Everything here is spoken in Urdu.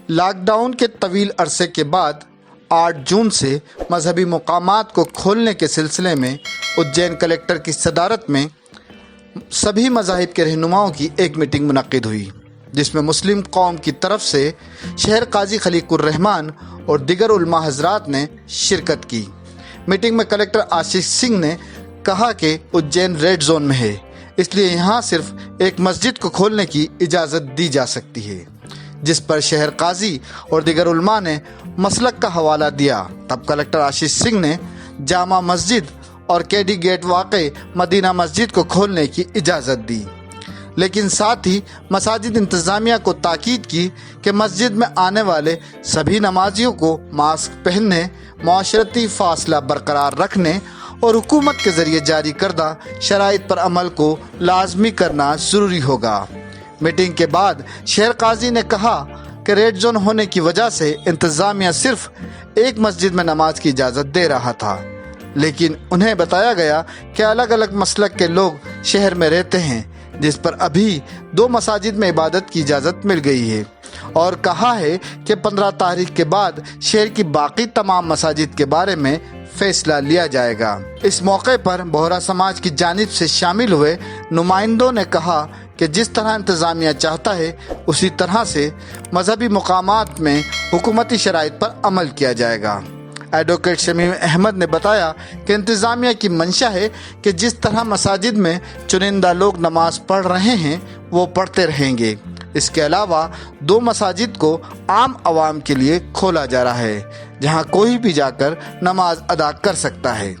لاک ڈاؤن کے طویل عرصے کے بعد 8 جون سے مذہبی مقامات کو کھولنے کے سلسلے میں اجین کلکٹر کی صدارت میں سبھی مذاہب کے رہنماؤں کی ایک میٹنگ منعقد ہوئی، جس میں مسلم قوم کی طرف سے شہر قاضی خلیق الرحمان اور دیگر علماء حضرات نے شرکت کی۔ میٹنگ میں کلکٹر آشیش سنگھ نے کہا کہ اجین ریڈ زون میں ہے، اس لیے یہاں صرف ایک مسجد کو کھولنے کی اجازت دی جا سکتی ہے، جس پر شہر قاضی اور دیگر علماء نے مسلک کا حوالہ دیا۔ تب کلکٹر آشیش سنگھ نے جامع مسجد اور کیڈی گیٹ واقع مدینہ مسجد کو کھولنے کی اجازت دی، لیکن ساتھ ہی مساجد انتظامیہ کو تاکید کی کہ مسجد میں آنے والے سبھی نمازیوں کو ماسک پہننے، معاشرتی فاصلہ برقرار رکھنے اور حکومت کے ذریعے جاری کردہ شرائط پر عمل کو لازمی کرنا ضروری ہوگا۔ میٹنگ کے بعد شہر قاضی نے کہا کہ ریڈ زون ہونے کی وجہ سے انتظامیہ صرف ایک مسجد میں نماز کی اجازت دے رہا تھا، لیکن انہیں بتایا گیا کہ الگ الگ مسلک کے لوگ شہر میں رہتے ہیں، جس پر ابھی 2 مساجد میں عبادت کی اجازت مل گئی ہے، اور کہا ہے کہ 15 تاریخ کے بعد شہر کی باقی تمام مساجد کے بارے میں فیصلہ لیا جائے گا۔ اس موقع پر بہرا سماج کی جانب سے شامل ہوئے نمائندوں نے کہا کہ جس طرح انتظامیہ چاہتا ہے اسی طرح سے مذہبی مقامات میں حکومتی شرائط پر عمل کیا جائے گا۔ ایڈوکیٹ شمیم احمد نے بتایا کہ انتظامیہ کی منشا ہے کہ جس طرح مساجد میں چنندہ لوگ نماز پڑھ رہے ہیں وہ پڑھتے رہیں گے۔ اس کے علاوہ 2 مساجد کو عام عوام کے لیے کھولا جا رہا ہے، جہاں کوئی بھی جا کر نماز ادا کر سکتا ہے۔